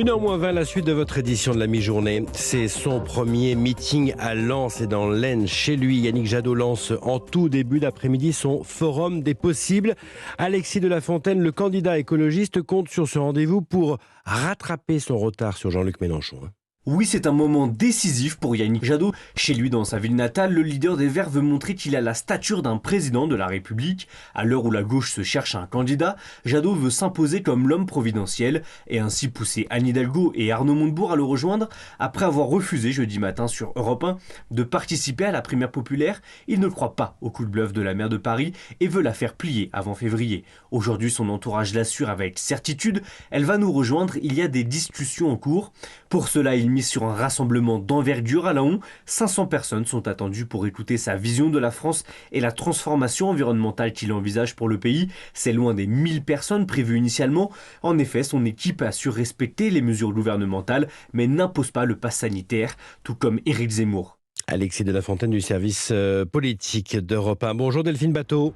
1h moins 20, la suite de votre édition de la mi-journée. C'est son premier meeting à Lens et dans l'Aisne. Chez lui, Yannick Jadot lance en tout début d'après-midi son forum des possibles. Alexis de la Fontaine, le candidat écologiste, compte sur ce rendez-vous pour rattraper son retard sur Jean-Luc Mélenchon. Oui, c'est un moment décisif pour Yannick Jadot. Chez lui, dans sa ville natale, le leader des Verts veut montrer qu'il a la stature d'un président de la République. À l'heure où la gauche se cherche un candidat, Jadot veut s'imposer comme l'homme providentiel et ainsi pousser Anne Hidalgo et Arnaud Montebourg à le rejoindre. Après avoir refusé jeudi matin sur Europe 1 de participer à la primaire populaire, il ne croit pas au coup de bluff de la maire de Paris et veut la faire plier avant février. Aujourd'hui, son entourage l'assure avec certitude, elle va nous rejoindre, il y a des discussions en cours. Pour cela, il mise sur un rassemblement d'envergure à Laon. 500 personnes sont attendues pour écouter sa vision de la France et la transformation environnementale qu'il envisage pour le pays. C'est loin des 1000 personnes prévues initialement. En effet, son équipe assure respecter les mesures gouvernementales, mais n'impose pas le pass sanitaire, tout comme Éric Zemmour. Alexis de la Fontaine du service politique d'Europe 1. Bonjour Delphine Bateau.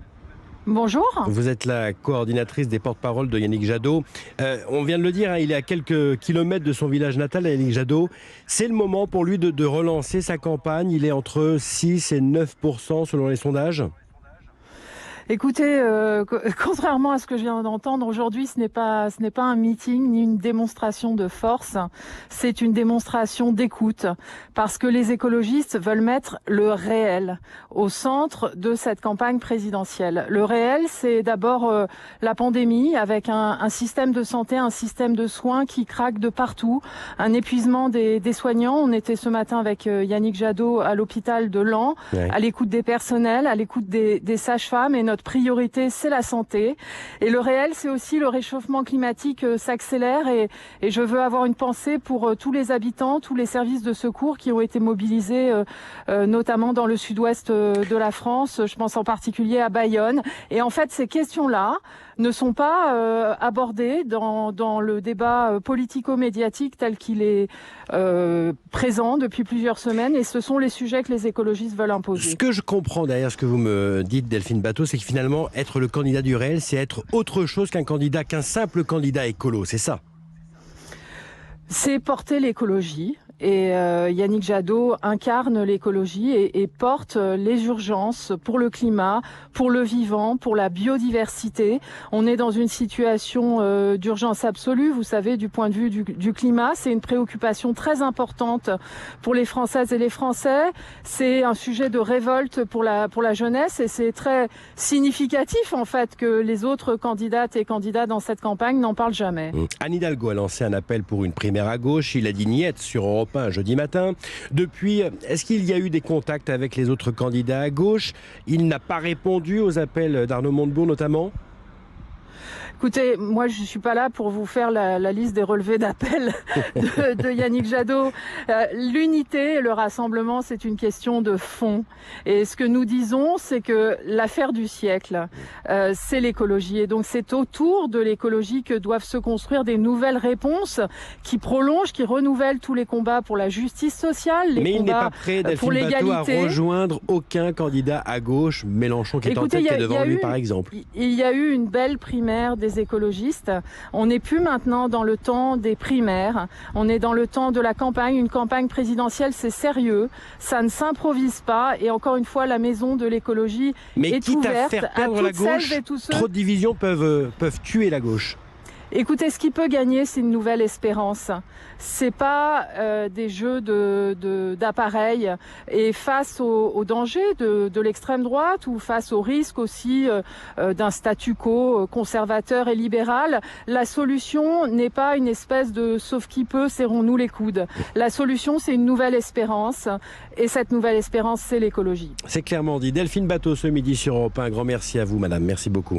Bonjour. Vous êtes la coordinatrice des porte-paroles de Yannick Jadot. On vient de le dire, il est à quelques kilomètres de son village natal, Yannick Jadot. C'est le moment pour lui de relancer sa campagne. Il est entre 6 et 9% selon les sondages. Écoutez, contrairement à ce que je viens d'entendre, aujourd'hui, ce n'est pas un meeting ni une démonstration de force. C'est une démonstration d'écoute, parce que les écologistes veulent mettre le réel au centre de cette campagne présidentielle. Le réel, c'est d'abord la pandémie, avec un système de santé, un système de soins qui craque de partout, un épuisement des soignants. On était ce matin avec Yannick Jadot à l'hôpital de Laon, ouais, à l'écoute des personnels, à l'écoute des sages-femmes, et notre priorité, c'est la santé. Et le réel, c'est aussi le réchauffement climatique s'accélère, et je veux avoir une pensée pour tous les habitants, tous les services de secours qui ont été mobilisés, notamment dans le sud-ouest de la France. Je pense en particulier à Bayonne. Et en fait, ces questions-là ne sont pas abordées dans le débat politico-médiatique tel qu'il est présent depuis plusieurs semaines, et ce sont les sujets que les écologistes veulent imposer. Ce que je comprends derrière ce que vous me dites, Delphine Bateau, c'est que finalement, être le candidat du réel, c'est être autre chose qu'un simple candidat écolo, c'est ça? C'est porter l'écologie. Et Yannick Jadot incarne l'écologie et porte les urgences pour le climat, pour le vivant, pour la biodiversité. On est dans une situation d'urgence absolue, vous savez, du point de vue du climat. C'est une préoccupation très importante pour les Françaises et les Français. C'est un sujet de révolte pour la jeunesse, et c'est très significatif en fait que les autres candidates et candidats dans cette campagne n'en parlent jamais. Anne Hidalgo a lancé un appel pour une primaire à gauche. Il a dit niet sur Europe 1 jeudi matin. Depuis, est-ce qu'il y a eu des contacts avec les autres candidats à gauche? Il n'a pas répondu aux appels d'Arnaud Montebourg notamment? Écoutez, moi je ne suis pas là pour vous faire la liste des relevés d'appels de Yannick Jadot. L'unité et le rassemblement, c'est une question de fond. Et ce que nous disons, c'est que l'affaire du siècle, c'est l'écologie. Et donc c'est autour de l'écologie que doivent se construire des nouvelles réponses qui prolongent, qui renouvellent tous les combats pour la justice sociale, les Mais combats il n'est pas prêt, Delphine Bateau, à rejoindre aucun candidat à gauche, Mélenchon qui est en tête, qui est devant lui par exemple. Il y a eu une belle primaire des écologistes. On n'est plus maintenant dans le temps des primaires. On est dans le temps de la campagne. Une campagne présidentielle, c'est sérieux. Ça ne s'improvise pas. Et encore une fois, la maison de l'écologie est ouverte à faire perdre la gauche. Trop de divisions peuvent tuer la gauche. Écoutez, ce qui peut gagner, c'est une nouvelle espérance. C'est pas des jeux d'appareils. Et face au danger de l'extrême droite, ou face au risque aussi d'un statu quo conservateur et libéral, la solution n'est pas une espèce de sauf qui peut, serrons-nous les coudes. La solution, c'est une nouvelle espérance. Et cette nouvelle espérance, c'est l'écologie. C'est clairement dit. Delphine Bateau ce midi sur Europe 1. Un grand merci à vous, madame. Merci beaucoup.